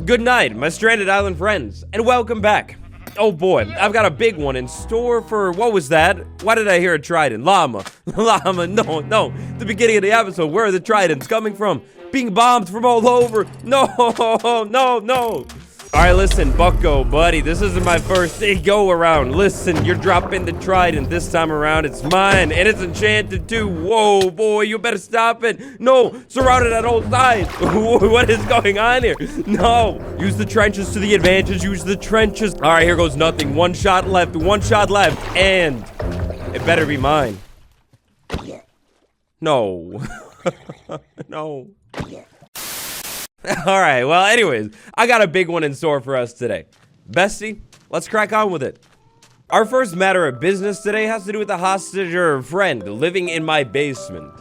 Good night, my stranded island friends, and welcome back. Oh boy, I've got a big one in store for, what was that? Why did I hear a trident? Llama. Llama, no. The beginning of the episode, where are the tridents coming from? Being bombed from all over. No. All right, listen, bucko, buddy, this isn't my first go around. Listen, you're dropping the trident. This time around, it's mine, and it's enchanted too. Whoa, boy, you better stop it. No, surrounded at all sides. What is going on here? No, use the trenches to the advantage. Use the trenches. All right, here goes nothing. One shot left, and it better be mine. No. No. Alright, well, anyways, I got a big one in store for us today. Bestie, let's crack on with it. Our first matter of business today has to do with a hostage or friend living in my basement.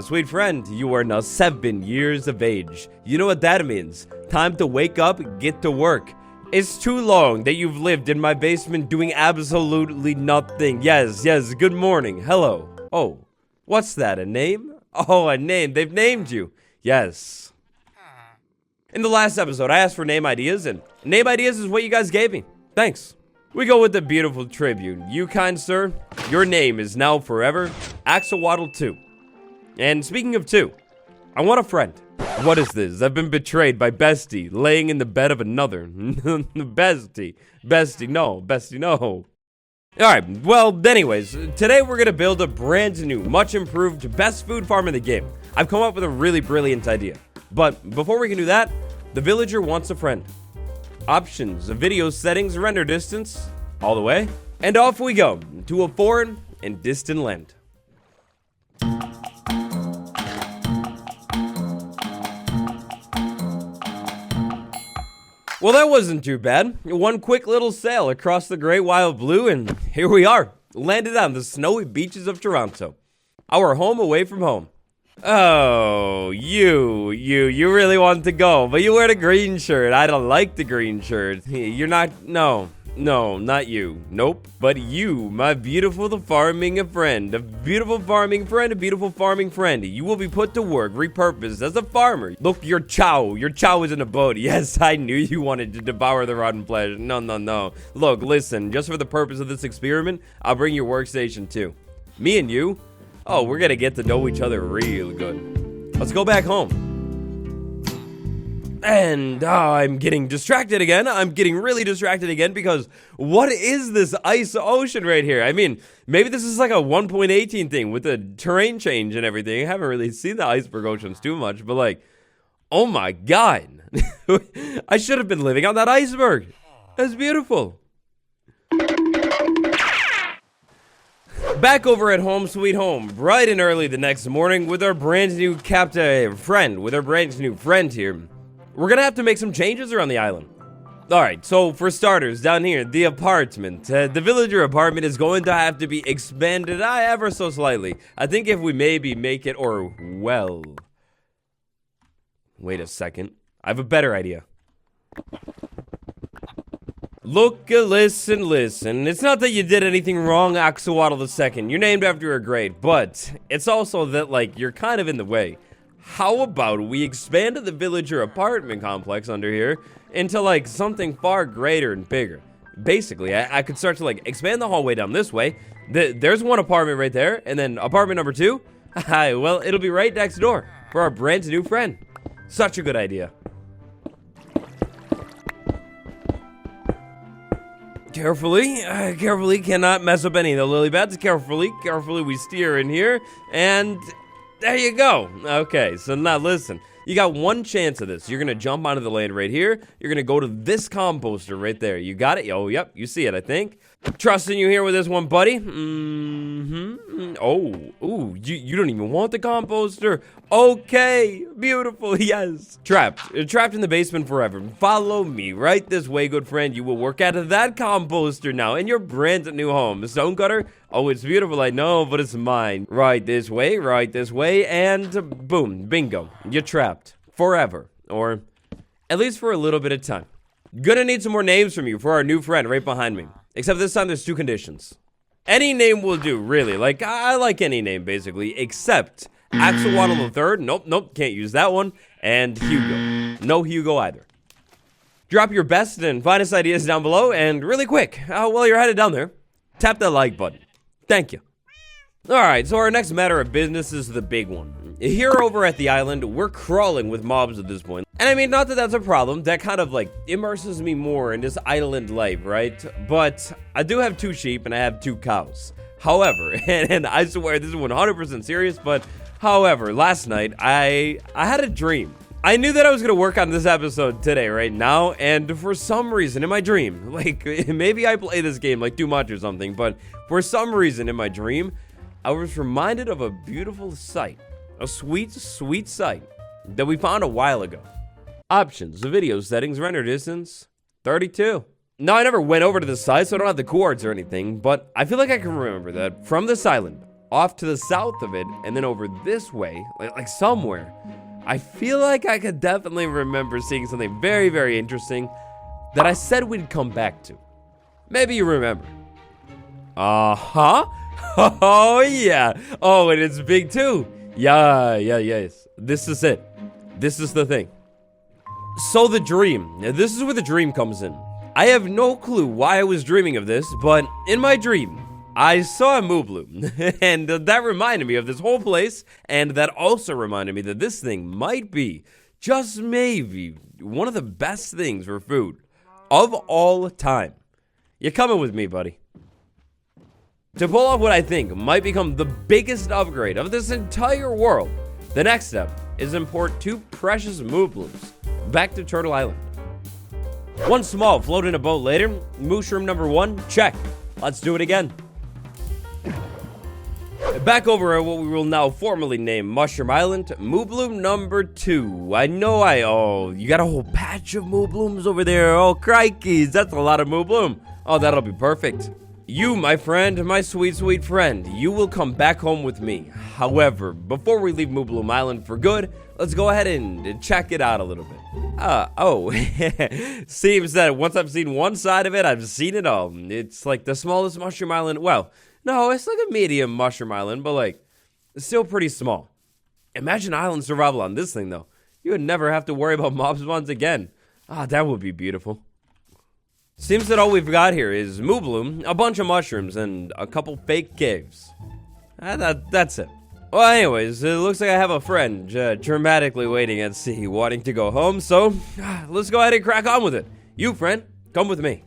Sweet friend, you are now 7 years of age. You know what that means. Time to wake up, get to work. It's too long that you've lived in my basement doing absolutely nothing. Yes, good morning. Hello. Oh, what's that, a name? Oh, a name. They've named you. Yes. In the last episode, I asked for name ideas, and name ideas is what you guys gave me. Thanks. We go with the beautiful tribute. You, kind sir, your name is now forever Axolotl 2. And speaking of 2, I want a friend. What is this? I've been betrayed by Bestie, laying in the bed of another. Bestie, no. Alright, well, anyways, today we're gonna build a brand new, much improved, best food farm in the game. I've come up with a really brilliant idea. But before we can do that, the villager wants a friend. Options, video settings, render distance, all the way. And off we go, to a foreign and distant land. Well, that wasn't too bad. One quick little sail across the great wild blue, and here we are, landed on the snowy beaches of Toronto. Our home away from home. Oh, you really want to go, but you wear the green shirt. I don't like the green shirt. You're not, no, not you. Nope, but you, my beautiful farming friend. A beautiful farming friend. You will be put to work, repurposed as a farmer. Look, your chow is in a boat. Yes, I knew you wanted to devour the rotten flesh. No. Look, listen, just for the purpose of this experiment, I'll bring your workstation too. Me and you, oh, we're gonna get to know each other real good. Let's go back home. And I'm getting distracted again. I'm getting really distracted again because what is this ice ocean right here? I mean, maybe this is like a 1.18 thing with the terrain change and everything. I haven't really seen the iceberg oceans too much, but like, oh my god. I should have been living on that iceberg. That's beautiful. Back over at home sweet home, bright and early the next morning with our brand new friend here. We're gonna have to make some changes around the island. Alright, so for starters, down here, the apartment. The villager apartment is going to have to be expanded ever so slightly. I think if we maybe make it, or, well... Wait a second. I have a better idea. Look, listen. It's not that you did anything wrong, Axolotl II. You're named after a grade, but it's also that, like, you're kind of in the way. How about we expanded the villager apartment complex under here into, like, something far greater and bigger? Basically, I could start to, like, expand the hallway down this way. There's one apartment right there, and then apartment number 2. Well, it'll be right next door for our brand new friend. Such a good idea. Carefully, cannot mess up any of the lily pads. Carefully, we steer in here, and there you go. Okay, so now listen. You got one chance of this. You're gonna jump onto the land right here. You're gonna go to this composter right there. You got it? Oh, yep, you see it, I think. Trusting you here with this one, buddy. Oh, you don't even want the composter. Okay, beautiful, yes. Trapped in the basement forever. Follow me right this way, good friend. You will work out of that composter now in your brand new home. Stonecutter? Oh, it's beautiful, I know, but it's mine. Right this way, and boom, bingo. You're trapped forever, or at least for a little bit of time. Gonna need some more names from you for our new friend right behind me. Except this time there's 2 conditions. Any name will do, really. Like, I like any name, basically, except Axolotl III. Nope, can't use that one. And Hugo. No Hugo either. Drop your best and finest ideas down below, and really quick, while you're headed down there, tap that like button. Thank you. Alright, so our next matter of business is the big one. Here over at the island, we're crawling with mobs at this point. And I mean, not that that's a problem, that kind of like immerses me more in this island life, right? But I do have 2 sheep and I have 2 cows. However, and I swear this is 100% serious, but however, last night I had a dream. I knew that I was going to work on this episode today, right now, and for some reason in my dream, like maybe I play this game like too much or something, but for some reason in my dream, I was reminded of a beautiful sight, a sweet, sweet sight that we found a while ago. Options, video settings, render distance, 32. Now, I never went over to the site, so I don't have the coords or anything, but I feel like I can remember that from this island, off to the south of it, and then over this way, like somewhere, I feel like I could definitely remember seeing something very, very interesting that I said we'd come back to. Maybe you remember. Uh-huh. Oh, yeah. Oh, and it's big, too. Yes. This is it. This is the thing. So the dream. This is where the dream comes in. I have no clue why I was dreaming of this, but in my dream, I saw a Moo Bloom, and that reminded me of this whole place, and that also reminded me that this thing might be, just maybe, one of the best things for food of all time. You're coming with me, buddy. To pull off what I think might become the biggest upgrade of this entire world, the next step is import 2 precious Moo Blooms back to Turtle Island. 1 small float in a boat later, mushroom number 1, check. Let's do it again. Back over at what we will now formally name Mushroom Island, Moo Bloom number 2. Oh, you got a whole patch of Moo Blooms over there. Oh, crikeys, that's a lot of Moo Bloom. Oh, that'll be perfect. You, my friend, my sweet, sweet friend, you will come back home with me. However, before we leave Moo Bloom Island for good, let's go ahead and check it out a little bit. Seems that once I've seen one side of it, I've seen it all. It's like the smallest mushroom island. Well, no, it's like a medium mushroom island, but like, it's still pretty small. Imagine island survival on this thing, though. You would never have to worry about mob spawns again. That would be beautiful. Seems that all we've got here is Moo Bloom, a bunch of mushrooms, and a couple fake caves. That's it. Well, anyways, it looks like I have a friend dramatically waiting at sea, wanting to go home, so let's go ahead and crack on with it. You, friend, come with me.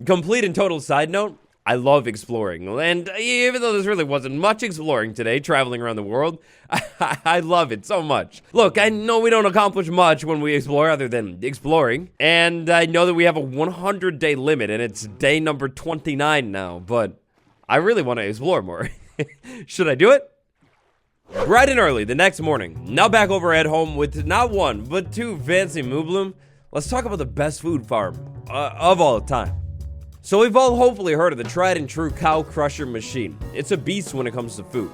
Complete and total side note, I love exploring, and even though this really wasn't much exploring today, traveling around the world, I love it so much. Look, I know we don't accomplish much when we explore other than exploring, and I know that we have a 100-day limit, and it's day number 29 now, but I really want to explore more. Should I do it? Bright and early the next morning, now back over at home with not 1, but 2 fancy Moo Bloom, let's talk about the best food farm of all time. So we've all hopefully heard of the tried and true cow crusher machine. It's a beast when it comes to food.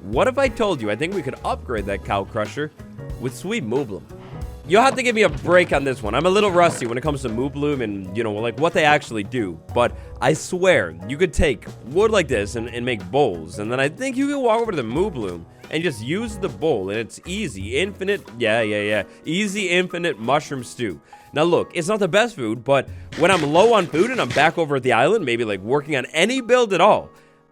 What if I told you I think we could upgrade that cow crusher with sweet Moo Bloom? You'll have to give me a break on this one. I'm a little rusty when it comes to Moo Bloom and, you know, like what they actually do. But I swear, you could take wood like this and make bowls. And then I think you could walk over to the Moo Bloom and just use the bowl. And it's easy, infinite, easy, infinite mushroom stew. Now look, it's not the best food, but when I'm low on food and I'm back over at the island, maybe like working on any build at all,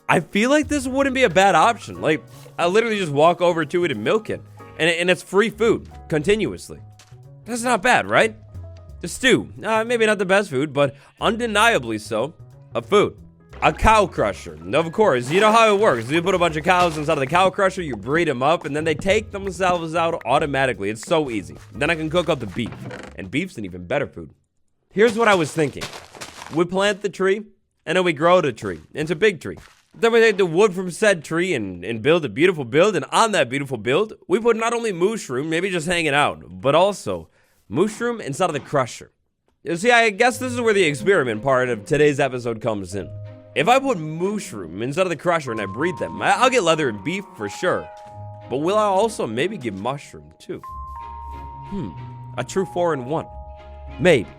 I feel like this wouldn't be a bad option. Like, I literally just walk over to it and milk it. And it's free food, continuously. That's not bad, right? The stew, maybe not the best food, but undeniably so, a food. A cow crusher. Of course, you know how it works. You put a bunch of cows inside of the cow crusher, you breed them up, and then they take themselves out automatically. It's so easy. Then I can cook up the beef. And beef's an even better food. Here's what I was thinking. We plant the tree, and then we grow the tree into a big tree. Then we take the wood from said tree and build a beautiful build, and on that beautiful build, we put not only mushroom, maybe just hanging out, but also mushroom inside of the crusher. You see, I guess this is where the experiment part of today's episode comes in. If I put mushroom inside of the crusher and I breed them, I'll get leather and beef for sure. But will I also maybe get mushroom too? A true 4-in-1. Maybe.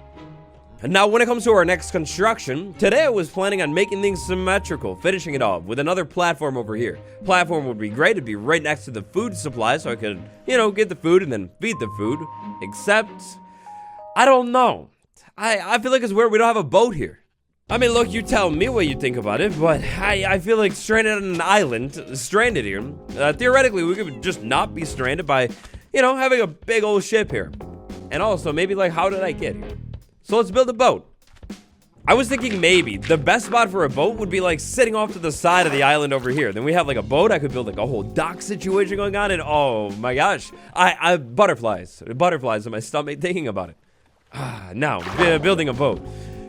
And now when it comes to our next construction, today I was planning on making things symmetrical, finishing it off with another platform over here. Platform would be great, it'd be right next to the food supply so I could, you know, get the food and then feed the food. Except, I don't know. I feel like it's weird we don't have a boat here. I mean, look, you tell me what you think about it, but I feel like stranded on an island, stranded here. Theoretically, we could just not be stranded by, having a big old ship here. And also, maybe like, how did I get here? So let's build a boat. I was thinking maybe the best spot for a boat would be like sitting off to the side of the island over here. Then we have like a boat. I could build like a whole dock situation going on. And oh my gosh, I butterflies in my stomach thinking about it. Now, building a boat.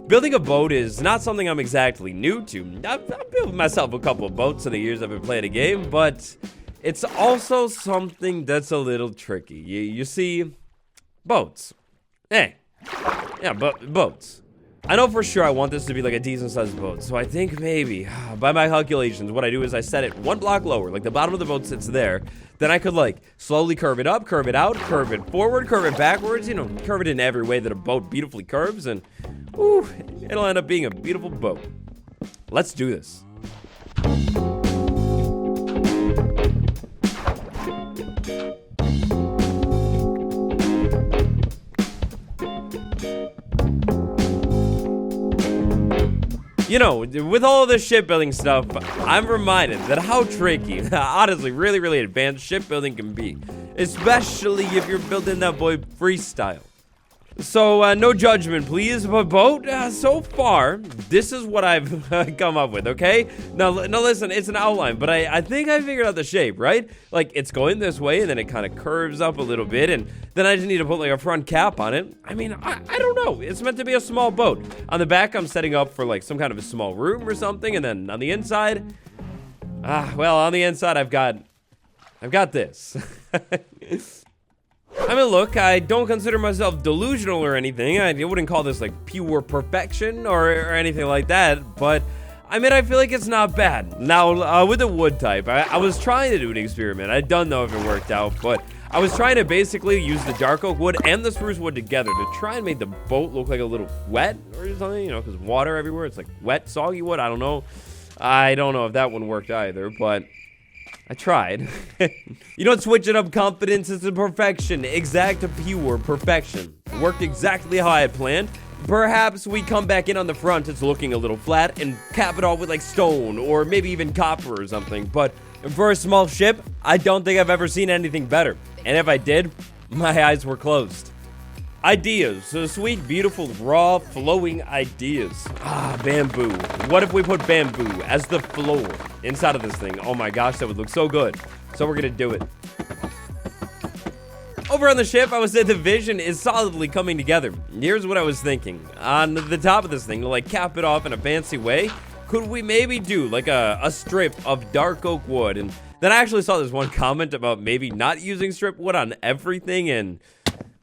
Building a boat is not something I'm exactly new to. I've built myself a couple of boats in the years I've been playing a game, but it's also something that's a little tricky. You see, boats. Boats. I know for sure I want this to be like a decent sized boat, so I think maybe, by my calculations, what I do is I set it one block lower, like the bottom of the boat sits there, then I could like slowly curve it up, curve it out, curve it forward, curve it backwards, curve it in every way that a boat beautifully curves, and it'll end up being a beautiful boat. Let's do this. With all of this shipbuilding stuff, I'm reminded that how tricky, honestly, really, really advanced shipbuilding can be. Especially if you're building that boy freestyle. So, no judgment, please, but boat, so far, this is what I've come up with, okay? Now, listen, it's an outline, but I think I figured out the shape, right? Like, it's going this way, and then it kind of curves up a little bit, and then I just need to put, like, a front cap on it. I mean, I don't know. It's meant to be a small boat. On the back, I'm setting up for, like, some kind of a small room or something, and then on the inside, on the inside, I've got this. I mean, look, I don't consider myself delusional or anything. I wouldn't call this, like, pure perfection or anything like that, but, I mean, I feel like it's not bad. Now, with the wood type, I was trying to do an experiment. I don't know if it worked out, but I was trying to basically use the dark oak wood and the spruce wood together to try and make the boat look like a little wet or something, because water everywhere. It's, like, wet, soggy wood. I don't know. I don't know if that one worked either, but I tried. You don't switch it up confidence into perfection. Exact pure perfection. It worked exactly how I had planned. Perhaps we come back in on the front, it's looking a little flat, and cap it all with like stone or maybe even copper or something. But for a small ship, I don't think I've ever seen anything better. And if I did, my eyes were closed. Ideas. So sweet, beautiful, raw, flowing ideas. Bamboo. What if we put bamboo as the floor inside of this thing? Oh my gosh, that would look so good. So we're gonna do it. Over on the ship, I would say the vision is solidly coming together. Here's what I was thinking. On the top of this thing, to like cap it off in a fancy way, could we maybe do like a strip of dark oak wood? And then I actually saw this one comment about maybe not using strip wood on everything, and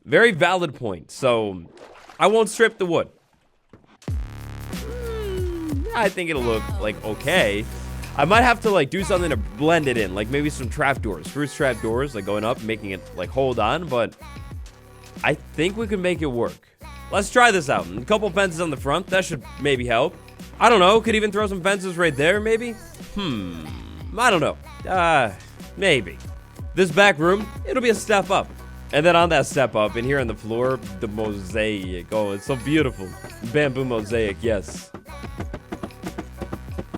very valid point. So I won't strip the wood. I think it'll look like okay. I might have to like do something to blend it in, like maybe some trapdoors, spruce trapdoors, like going up, making it like hold on. But I think we can make it work. Let's try this out. A couple fences on the front, that should maybe help. I don't know, could even throw some fences right there, maybe. I don't know. Maybe. This back room, it'll be a step up. And then on that step up, and here on the floor, the mosaic. Oh, it's so beautiful. Bamboo mosaic, yes.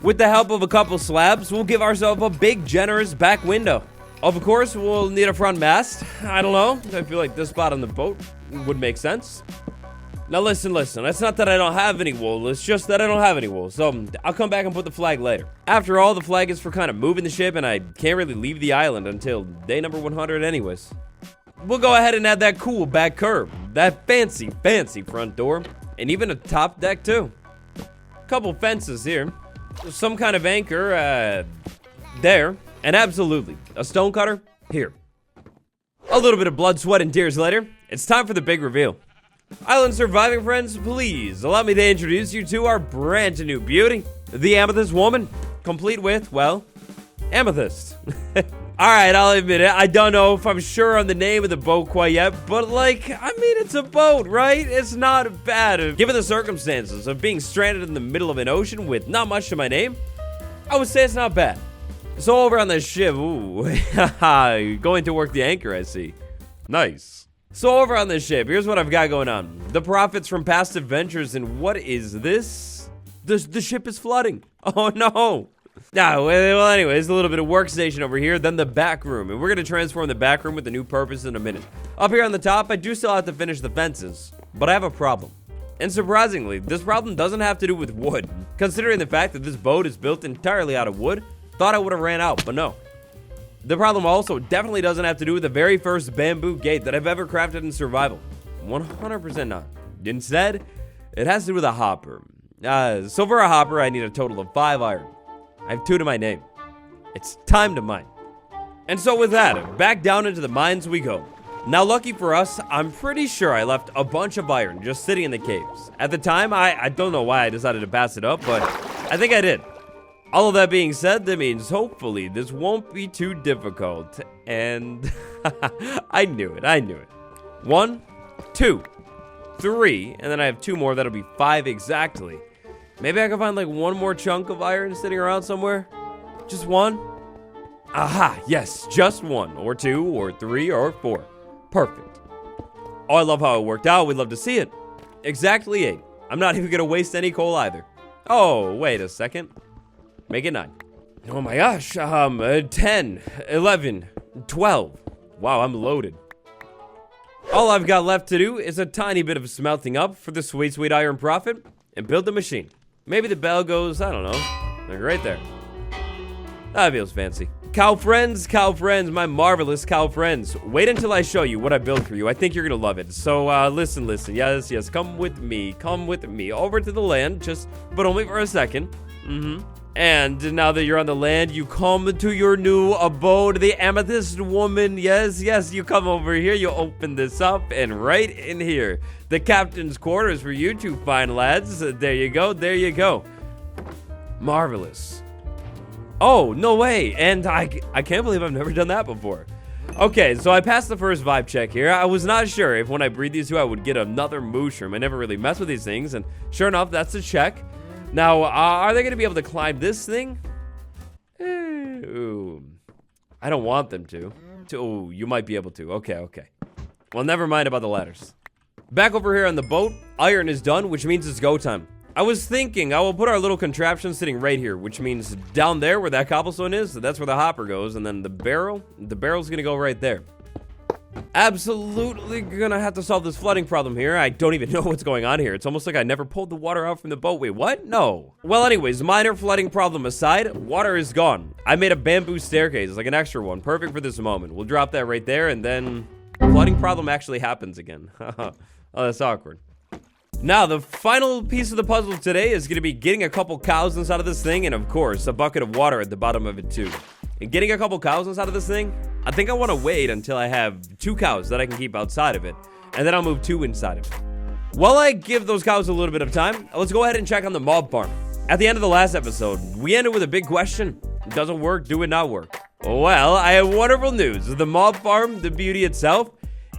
With the help of a couple slabs, we'll give ourselves a big, generous back window. Of course, we'll need a front mast. I don't know. I feel like this spot on the boat would make sense. Now listen. It's not that I don't have any wool. It's just that I don't have any wool. So I'll come back and put the flag later. After all, the flag is for kind of moving the ship, and I can't really leave the island until day number 100 anyways. We'll go ahead and add that cool back curve, that fancy front door, and even a top deck too. Couple fences here, some kind of anchor there, and absolutely a stone cutter here. A little bit of blood, sweat, and tears later, it's time for the big reveal. Island surviving friends, please allow me to introduce you to our brand new beauty, the Amethyst Woman, complete with, well, amethyst. Alright, I'll admit it, I don't know if I'm sure on the name of the boat quite yet, but like, I mean, it's a boat, right? It's not bad. Given the circumstances of being stranded in the middle of an ocean with not much to my name, I would say it's not bad. So over on the ship, ooh, going to work the anchor, I see. Nice. So over on this ship, here's what I've got going on. The profits from past adventures, and what is this? The ship is flooding. Oh no. Well, anyways, a little bit of workstation over here, then the back room. And we're going to transform the back room with a new purpose in a minute. Up here on the top, I do still have to finish the fences, but I have a problem. And surprisingly, this problem doesn't have to do with wood. Considering the fact that this boat is built entirely out of wood, thought I would have ran out, but no. The problem also definitely doesn't have to do with the very first bamboo gate that I've ever crafted in survival. 100% not. Instead, it has to do with a hopper. So for a hopper, I need a total of 5 iron. I have 2 to my name. It's time to mine. And so with that, back down into the mines we go. Now, lucky for us, I'm pretty sure I left a bunch of iron just sitting in the caves. At the time, I don't know why I decided to pass it up, but I think I did. All of that being said, that means hopefully this won't be too difficult. And I knew it. 1, 2, 3, and then I have 2 more. That'll be 5 exactly. Maybe I can find like 1 more chunk of iron sitting around somewhere. Just 1. Aha, yes, just 1 or 2 or 3 or 4. Perfect. Oh, I love how it worked out. We'd love to see it. Exactly 8. I'm not even gonna waste any coal either. Oh, wait a second. Make it 9. Oh my gosh, 10, 11, 12. Wow, I'm loaded. All I've got left to do is a tiny bit of smelting up for the sweet, sweet iron profit and build the machine. Maybe the bell goes, I don't know, like right there. That feels fancy. Cow friends, my marvelous cow friends. Wait until I show you what I built for you. I think you're gonna love it. So, listen. Yes, come with me over to the land, but only for a second. And now that you're on the land, you come to your new abode, the Amethyst Woman. Yes, you come over here, you open this up, and right in here, the captain's quarters for you 2 fine lads. There you go. Marvelous. Oh, no way, and I can't believe I've never done that before. Okay, so I passed the first vibe check here. I was not sure if when I breed these 2, I would get another mushroom. I never really mess with these things, and sure enough, that's a check. Now, are they going to be able to climb this thing? Ooh, I don't want them to. Oh, you might be able to. Okay. Well, never mind about the ladders. Back over here on the boat, iron is done, which means it's go time. I was thinking I will put our little contraption sitting right here, which means down there where that cobblestone is, that's where the hopper goes, and then the barrel's going to go right there. Absolutely gonna have to solve this flooding problem here. I don't even know what's going on here. It's almost like I never pulled the water out from the boat. Wait, what? No. Well, anyways, minor flooding problem aside, water is gone. I made a bamboo staircase, like an extra one, perfect for this moment. We'll drop that right there, and then flooding problem actually happens again. Oh, that's awkward. Now, the final piece of the puzzle today is going to be getting a couple cows inside of this thing, and of course, a bucket of water at the bottom of it too. And getting a couple cows inside of this thing, I think I want to wait until I have 2 cows that I can keep outside of it, and then I'll move 2 inside of it. While I give those cows a little bit of time, let's go ahead and check on the mob farm. At the end of the last episode, we ended with a big question. Does it work? Do it not work? Well, I have wonderful news. The mob farm, the beauty itself,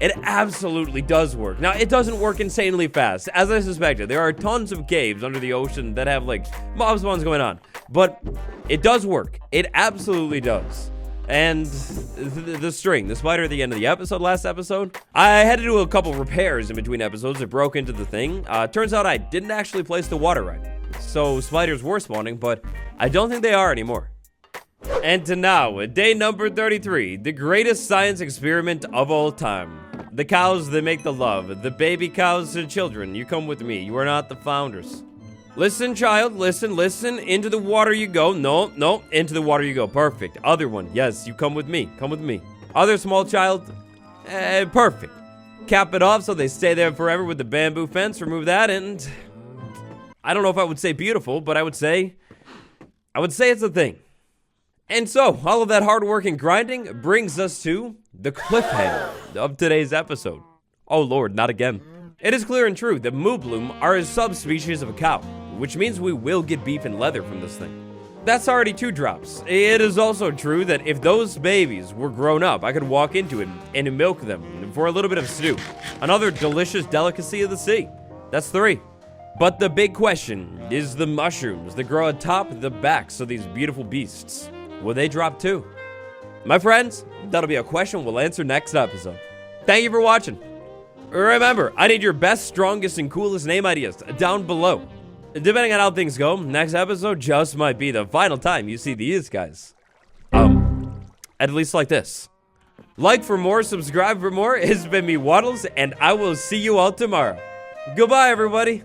it absolutely does work. Now, it doesn't work insanely fast. As I suspected, there are tons of caves under the ocean that have, like, mob spawns going on. But it does work. It absolutely does. And the spider at the end of the last episode, I had to do a couple repairs in between episodes. It broke into the thing. Turns out I didn't actually place the water right. So spiders were spawning, but I don't think they are anymore. And to now, day number 33, the greatest science experiment of all time. The cows that make the love, the baby cows and children, you come with me. You are not the founders. Listen, child, listen. Into the water you go. No, into the water you go. Perfect. Other one. Yes, you come with me. Other small child. Perfect. Cap it off so they stay there forever with the bamboo fence. Remove that, and I don't know if I would say beautiful, but I would say it's a thing. And so, all of that hard work and grinding brings us to the cliffhanger of today's episode. Oh Lord, not again. It is clear and true that Moo Bloom are a subspecies of a cow, which means we will get beef and leather from this thing. That's already 2 drops. It is also true that if those babies were grown up, I could walk into it and milk them for a little bit of stew. Another delicious delicacy of the sea. That's 3. But the big question is the mushrooms that grow atop the backs of these beautiful beasts. Will they drop too? My friends, that'll be a question we'll answer next episode. Thank you for watching. Remember, I need your best, strongest, and coolest name ideas down below. Depending on how things go, next episode just might be the final time you see these guys. At least like this. Like for more, subscribe for more. It's been me, Waddles, and I will see you all tomorrow. Goodbye, everybody.